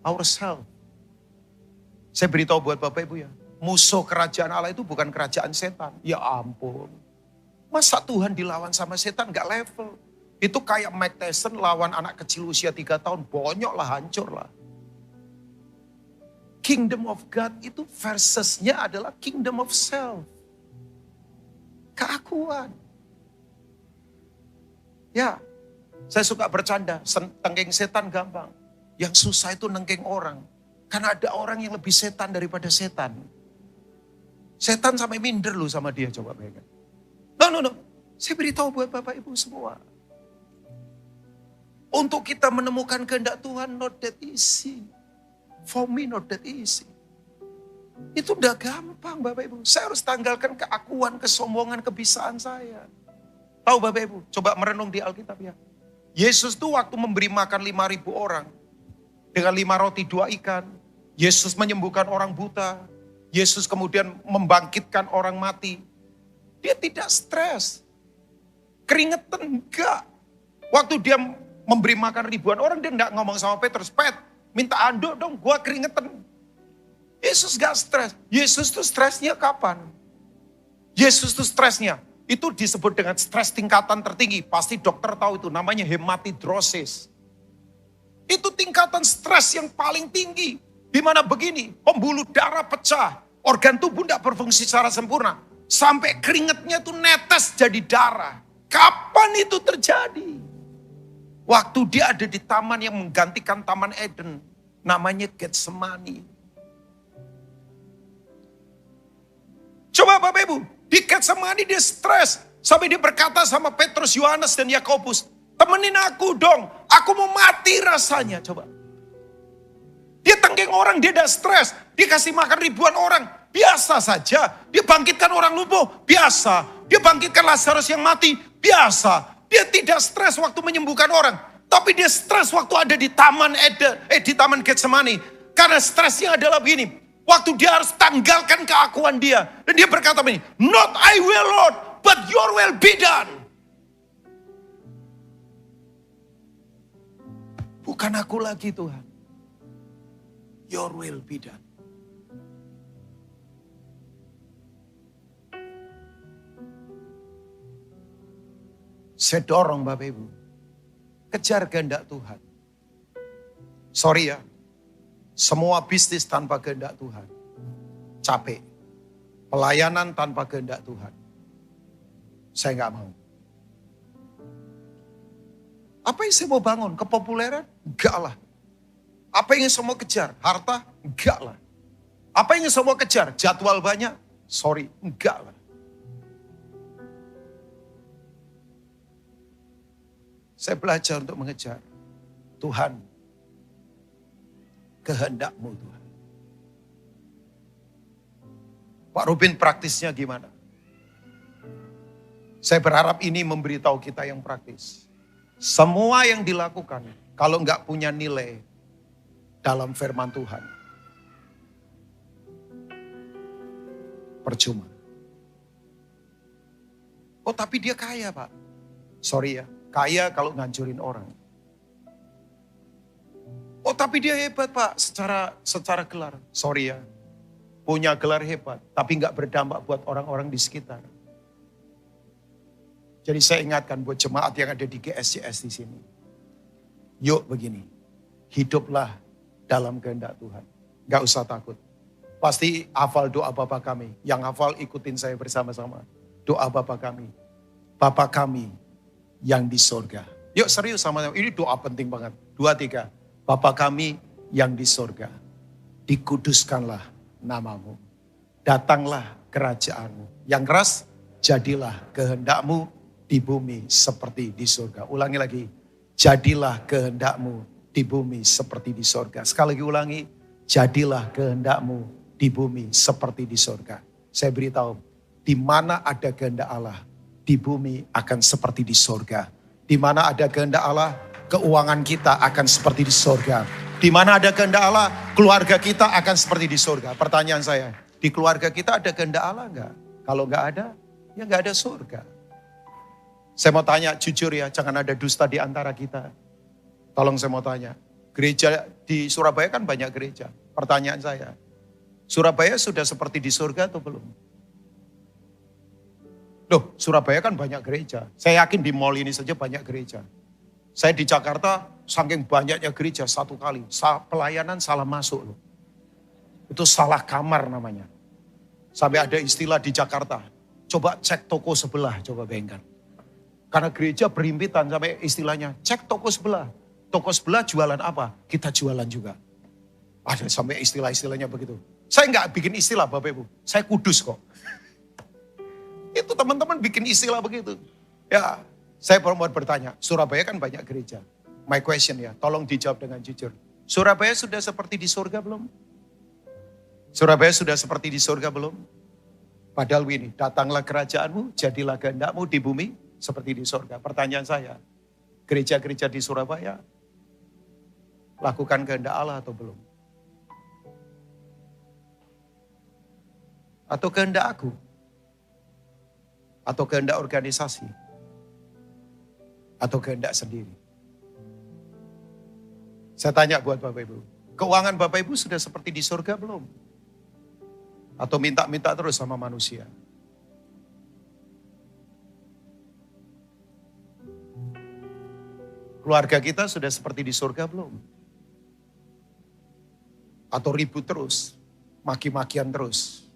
Ourselves. Saya beritahu buat Bapak Ibu ya. Musuh kerajaan Allah itu bukan kerajaan setan. Ya ampun. Masa Tuhan dilawan sama setan gak level. Itu kayak Mike Tyson lawan anak kecil usia 3 tahun. Bonyok lah, hancur lah. Kingdom of God itu versusnya adalah kingdom of self. keakuan. Ya, saya suka bercanda, nengking setan gampang. Yang susah itu nengking orang. Karena ada orang yang lebih setan daripada setan. Setan sampai minder loh sama dia, coba bayangkan. No. Saya beritahu buat Bapak Ibu semua. Untuk kita menemukan kehendak Tuhan, not that easy. For me, not that easy. Itu udah gampang Bapak Ibu. Saya harus tanggalkan keakuan, kesombongan, kebisaan saya. Tahu Bapak Ibu, coba merenung di Alkitab ya. Yesus tuh waktu memberi makan 5.000 orang. Dengan 5 roti 2 ikan. Yesus menyembuhkan orang buta. Yesus kemudian membangkitkan orang mati. Dia tidak stres. Keringetan enggak. Waktu dia memberi makan ribuan orang, dia enggak ngomong sama Petrus, Pet, minta anduk dong, gua keringetan. Yesus gak stres. Yesus tuh stresnya kapan? Yesus tuh stresnya, itu disebut dengan stres tingkatan tertinggi. Pasti dokter tahu itu, namanya hematidrosis. Itu tingkatan stres yang paling tinggi. Dimana begini, pembuluh darah pecah, organ tubuh tidak berfungsi secara sempurna. Sampai keringetnya tuh netes jadi darah. Kapan itu terjadi? Waktu dia ada di taman yang menggantikan Taman Eden. Namanya Getsemani. Coba Bapak Ibu, di Getsemani dia stres. Sampai dia berkata sama Petrus, Yohanes, dan Yakobus, temenin aku dong, aku mau mati rasanya. Coba. Dia tenggeng orang, dia udah stres. Dia kasih makan ribuan orang, biasa saja. Dia bangkitkan orang lumpuh, biasa. Dia bangkitkan Lazarus yang mati, biasa. Dia tidak stres waktu menyembuhkan orang. Tapi dia stres waktu ada di Taman Eden, di Taman Getsemani. Karena stresnya adalah begini. Waktu dia harus tanggalkan keakuan dia. Dan dia berkata begini, not I will Lord, but your will be done. Bukan aku lagi Tuhan. Your will be done. Saya dorong Bapak Ibu. Kejar kehendak Tuhan. Sorry ya. Semua bisnis tanpa kehendak Tuhan. Capek. Pelayanan tanpa kehendak Tuhan. Saya nggak mau. Apa yang saya mau bangun? Kepopuleran? Enggak lah. Apa yang saya mau kejar? Harta? Enggak lah. Apa yang saya mau kejar? Jadwal banyak? Sorry, enggak lah. Saya belajar untuk mengejar Tuhan. Kehendak-Mu Tuhan. Pak Rubin praktisnya gimana? Saya berharap ini memberitahu kita yang praktis. Semua yang dilakukan kalau enggak punya nilai dalam firman Tuhan, percuma. Oh tapi dia kaya Pak. Sorry ya, kaya kalau ngancurin orang. Oh tapi dia hebat Pak secara gelar. Sorry ya, punya gelar hebat tapi nggak berdampak buat orang-orang di sekitar. Jadi saya ingatkan buat jemaat yang ada di GSCS di sini. Yuk begini, hiduplah dalam kehendak Tuhan. Gak usah takut. Pasti hafal doa Bapa kami. Yang hafal ikutin saya bersama-sama. Doa Bapa kami. Bapa kami yang di sorga. Yuk serius sama-sama. Ini doa penting banget. 2, 3. Bapa kami yang di sorga. Dikuduskanlah namamu. Datanglah kerajaanmu. Yang keras, jadilah kehendakmu di bumi seperti di sorga. Ulangi lagi. Jadilah kehendakmu di bumi seperti di sorga. Sekali lagi ulangi. Jadilah kehendakmu di bumi seperti di sorga. Saya beritahu, di mana ada kehendak Allah, di bumi akan seperti di sorga. Di mana ada kehendak Allah, keuangan kita akan seperti di sorga. Di mana ada kehendak Allah, keluarga kita akan seperti di sorga. Pertanyaan saya, di keluarga kita ada kehendak Allah enggak? Kalau enggak ada, ya enggak ada surga. Saya mau tanya jujur ya, jangan ada dusta di antara kita. Tolong saya mau tanya, gereja di Surabaya kan banyak gereja. Pertanyaan saya, Surabaya sudah seperti di surga atau belum? Loh, Surabaya kan banyak gereja. Saya yakin di mall ini saja banyak gereja. Saya di Jakarta, saking banyaknya gereja satu kali. Pelayanan salah masuk loh. Itu salah kamar namanya. Sampai ada istilah di Jakarta. Coba cek toko sebelah, coba bayangkan. Karena gereja berhimpitan sampai istilahnya, cek toko sebelah. Toko sebelah jualan apa? Kita jualan juga. Ada sampai istilah-istilahnya begitu. Saya nggak bikin istilah Bapak Ibu, saya kudus kok. Itu teman-teman bikin istilah begitu. Ya, saya mau bertanya, Surabaya kan banyak gereja. My question ya, tolong dijawab dengan jujur. Surabaya sudah seperti di surga belum? Surabaya sudah seperti di surga belum? Padahal ini, datanglah kerajaanmu, jadilah kehendakmu di bumi seperti di surga. Pertanyaan saya, gereja-gereja di Surabaya lakukan kehendak Allah atau belum? Atau kehendak aku? Atau kehendak organisasi? Atau kehendak sendiri? Saya tanya buat Bapak Ibu, keuangan Bapak Ibu sudah seperti di surga belum? Atau minta-minta terus sama manusia? Keluarga kita sudah seperti di surga belum? Atau ribut terus, maki-makian terus?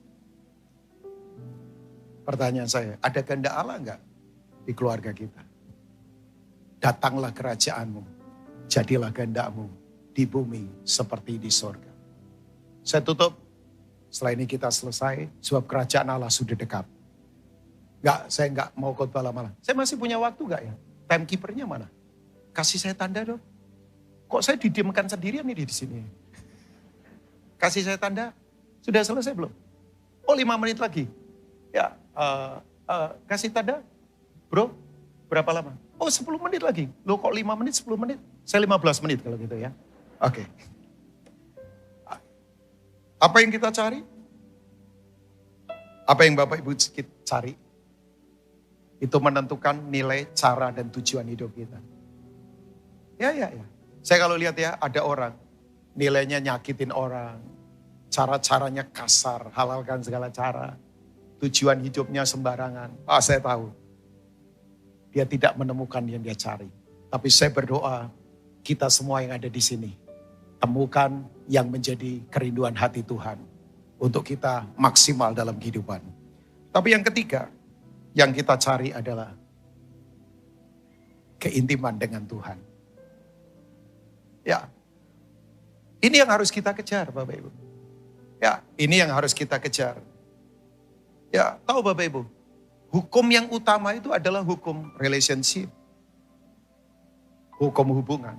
Pertanyaan saya, ada kehendak Allah enggak di keluarga kita? Datanglah kerajaanmu. Jadilah kehendakmu di bumi seperti di sorga. Saya tutup, setelah ini kita selesai, sebab kerajaan Allah sudah dekat. Saya enggak mau khotbah lama-lama. Saya masih punya waktu enggak ya? Timekeepernya mana? Kasih saya tanda dong. Kok saya didiamkan sendirian nih di sini? Kasih saya tanda, sudah selesai belum? Oh 5 menit lagi. Ya, kasih tanda, bro, berapa lama? Oh 10 menit lagi. Loh kok 5 menit, 10 menit? Saya 15 menit kalau gitu ya. Oke. Apa yang kita cari? Apa yang Bapak Ibu cari? Itu menentukan nilai, cara, dan tujuan hidup kita. Ya. Saya kalau lihat ya, ada orang, nilainya nyakitin orang, cara-caranya kasar, halalkan segala cara, tujuan hidupnya sembarangan. Saya tahu. Dia tidak menemukan yang dia cari. Tapi saya berdoa, kita semua yang ada di sini, temukan yang menjadi kerinduan hati Tuhan untuk kita maksimal dalam kehidupan. Tapi yang ketiga, yang kita cari adalah keintiman dengan Tuhan. Ya, ini yang harus kita kejar Bapak Ibu. Ya, ini yang harus kita kejar. Ya, tahu Bapak Ibu, hukum yang utama itu adalah hukum relationship. Hukum hubungan.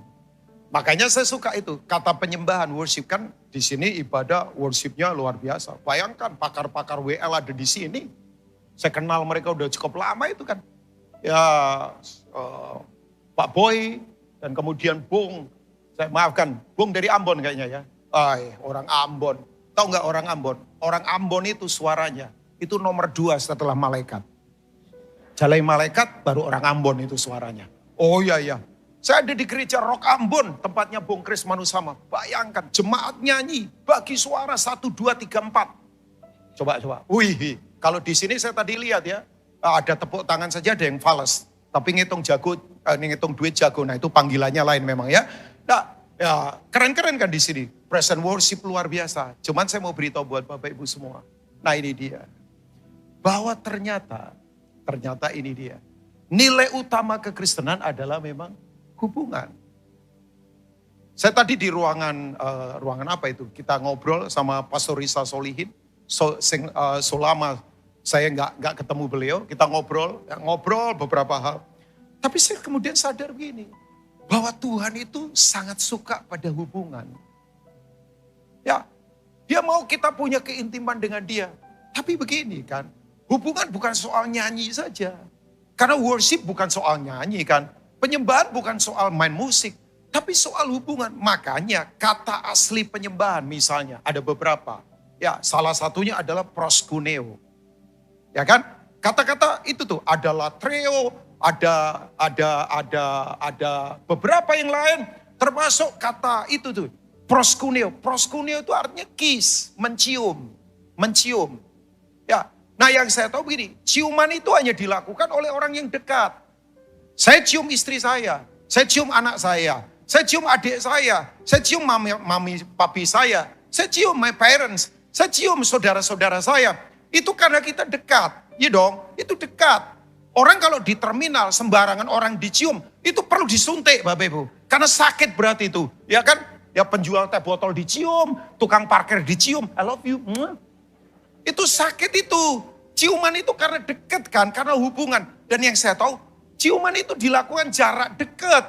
Makanya saya suka itu, kata penyembahan, worship. Kan di sini ibadah worshipnya luar biasa. Bayangkan pakar-pakar WL ada di sini. Saya kenal mereka udah cukup lama itu kan. Ya Pak Boy dan kemudian Bung. Saya maafkan, Bung dari Ambon kayaknya ya. Orang Ambon. Tahu nggak orang Ambon? Orang Ambon itu suaranya, itu nomor 2 setelah malaikat. Jalai malaikat baru orang Ambon itu suaranya. Oh iya. Saya ada di gereja Rock Ambon, tempatnya Bung Kris Manusama. Bayangkan, jemaat nyanyi, bagi suara 1, 2, 3, 4. Coba. Wih, kalau di sini saya tadi lihat ya, ada tepuk tangan saja ada yang fales. Tapi ngitung duit jago, nah itu panggilannya lain memang ya. Nah, ya keren-keren kan di sini. Present worship luar biasa. Cuman saya mau beritahu buat Bapak Ibu semua. Nah ini dia. Bahwa ternyata ini dia. Nilai utama kekristenan adalah memang hubungan. Saya tadi di ruangan apa itu? Kita ngobrol sama Pastor Risa Solihin. Selama saya nggak ketemu beliau, kita ngobrol beberapa hal. Tapi saya kemudian sadar begini, bahwa Tuhan itu sangat suka pada hubungan. Ya, dia mau kita punya keintiman dengan dia. Tapi begini kan, hubungan bukan soal nyanyi saja. Karena worship bukan soal nyanyi kan. Penyembahan bukan soal main musik, tapi soal hubungan. Makanya kata asli penyembahan misalnya ada beberapa. Ya, salah satunya adalah proskuneo. Ya kan? Kata-kata itu tuh ada latreo, ada beberapa yang lain termasuk kata itu tuh proskuneo. Proskuneo itu artinya kiss, mencium. Ya. Nah, yang saya tahu begini, ciuman itu hanya dilakukan oleh orang yang dekat. Saya cium istri saya cium anak saya cium adik saya cium mami papi saya cium my parents, saya cium saudara-saudara saya. Itu karena kita dekat. Iya dong, itu dekat. Orang kalau di terminal sembarangan orang dicium, itu perlu disuntik Bapak Ibu. Karena sakit berat itu, ya kan? Ya penjual teh botol dicium, tukang parkir dicium, I love you. Itu sakit itu. Ciuman itu karena dekat kan, karena hubungan. Dan yang saya tahu, ciuman itu dilakukan jarak dekat.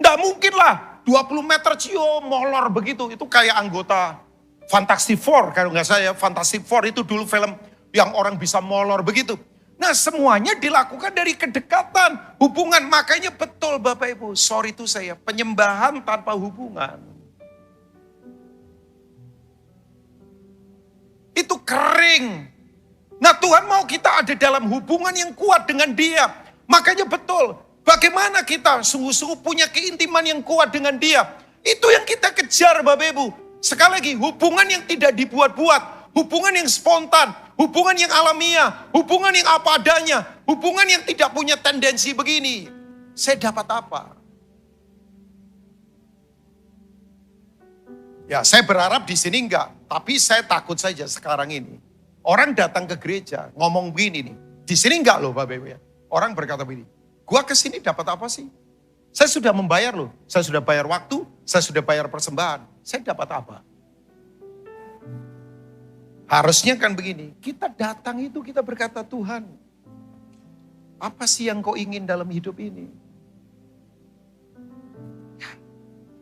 Nggak mungkin lah 20 meter cium, molor begitu. Itu kayak anggota Fantastic Four, kalau nggak saya, Fantastic Four itu dulu film yang orang bisa molor begitu. Nah semuanya dilakukan dari kedekatan, hubungan. Makanya betul Bapak Ibu, sorry itu saya, penyembahan tanpa hubungan. Itu kering. Nah Tuhan mau kita ada dalam hubungan yang kuat dengan Dia. Makanya betul, bagaimana kita sungguh-sungguh punya keintiman yang kuat dengan Dia. Itu yang kita kejar Bapak Ibu. Sekali lagi, hubungan yang tidak dibuat-buat, hubungan yang spontan, hubungan yang alamiah, hubungan yang apa adanya, hubungan yang tidak punya tendensi begini. Saya dapat apa? Ya, saya berharap di sini enggak, tapi saya takut saja sekarang ini. Orang datang ke gereja ngomong begini nih. Di sini enggak loh Bapak Ibu ya. Orang berkata begini, gua ke sini dapat apa sih? Saya sudah membayar loh. Saya sudah bayar waktu, saya sudah bayar persembahan. Saya dapat apa? Harusnya kan begini, kita datang itu kita berkata, Tuhan, apa sih yang kau ingin dalam hidup ini?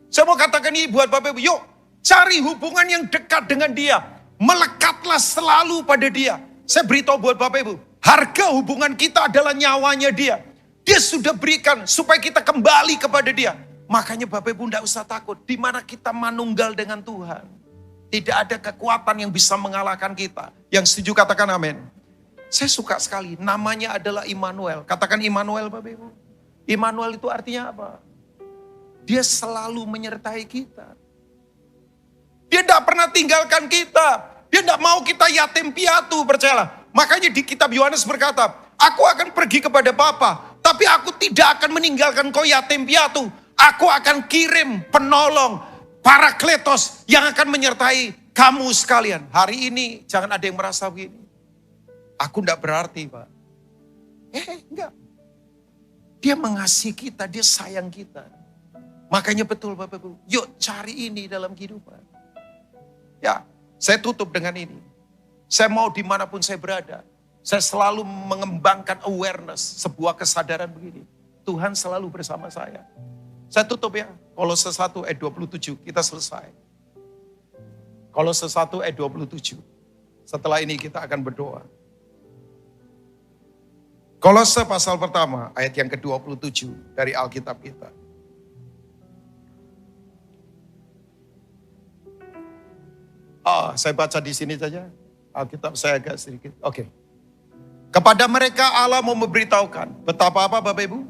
Saya mau katakan ini buat Bapak Ibu, yuk cari hubungan yang dekat dengan Dia. Melekatlah selalu pada Dia. Saya beritahu buat Bapak Ibu, harga hubungan kita adalah nyawanya Dia. Dia sudah berikan supaya kita kembali kepada Dia. Makanya Bapak Ibu tidak usah takut, di mana kita manunggal dengan Tuhan. Tidak ada kekuatan yang bisa mengalahkan kita. Yang setuju katakan amin. Saya suka sekali, namanya adalah Immanuel. Katakan Immanuel Bapak Ibu. Immanuel itu artinya apa? Dia selalu menyertai kita. Dia tidak pernah tinggalkan kita. Dia tidak mau kita yatim piatu, percayalah. Makanya di kitab Yohanes berkata, aku akan pergi kepada Bapa, tapi aku tidak akan meninggalkan kau yatim piatu. Aku akan kirim penolong, Parakletos yang akan menyertai kamu sekalian. Hari ini jangan ada yang merasa begini. Aku tidak berarti Pak. Enggak. Dia mengasihi kita, dia sayang kita. Makanya betul Bapak Ibu, yuk cari ini dalam kehidupan. Ya, saya tutup dengan ini. Saya mau dimanapun saya berada, saya selalu mengembangkan awareness, sebuah kesadaran begini. Tuhan selalu bersama saya. Saya tutup ya, Kolose 1 ayat 27, kita selesai. Kolose 1 ayat 27. Setelah ini kita akan berdoa. Kolose pasal pertama, ayat yang ke-27 dari Alkitab kita. Saya baca di sini saja. Alkitab saya agak sedikit. Oke. Kepada mereka Allah mau memberitahukan betapa apa Bapak Ibu?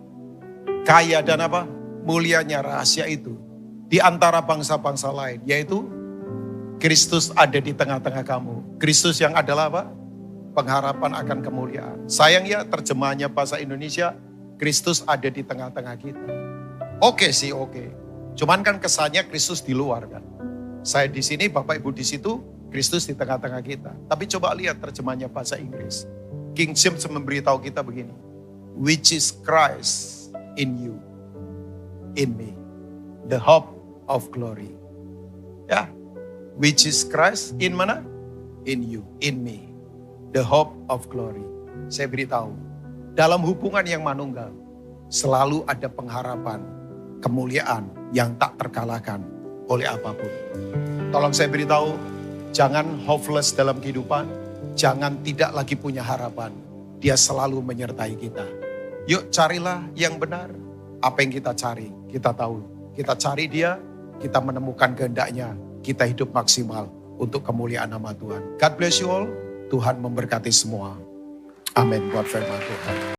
Kaya dan apa? Mulianya rahasia itu di antara bangsa-bangsa lain, yaitu Kristus ada di tengah-tengah kamu. Kristus yang adalah apa? Pengharapan akan kemuliaan. Sayang ya terjemahannya bahasa Indonesia, Kristus ada di tengah-tengah kita. Oke sih, oke. Cuman kan kesannya Kristus di luar kan. Saya di sini, Bapak Ibu di situ, Kristus di tengah-tengah kita. Tapi coba lihat terjemahannya bahasa Inggris. King James memberitahu kita begini. Which is Christ in you, in me, the hope of glory. Ya, which is Christ in mana? In you, in me, the hope of glory. Saya beritahu, dalam hubungan yang manunggal, selalu ada pengharapan, kemuliaan yang tak terkalahkan oleh apapun. Tolong saya beritahu, jangan hopeless dalam kehidupan, jangan tidak lagi punya harapan. Dia selalu menyertai kita. Yuk carilah yang benar. Apa yang kita cari, kita tahu. Kita cari Dia, kita menemukan kehendaknya, kita hidup maksimal untuk kemuliaan nama Tuhan. God bless you all. Tuhan memberkati semua. Amin buat firman Tuhan.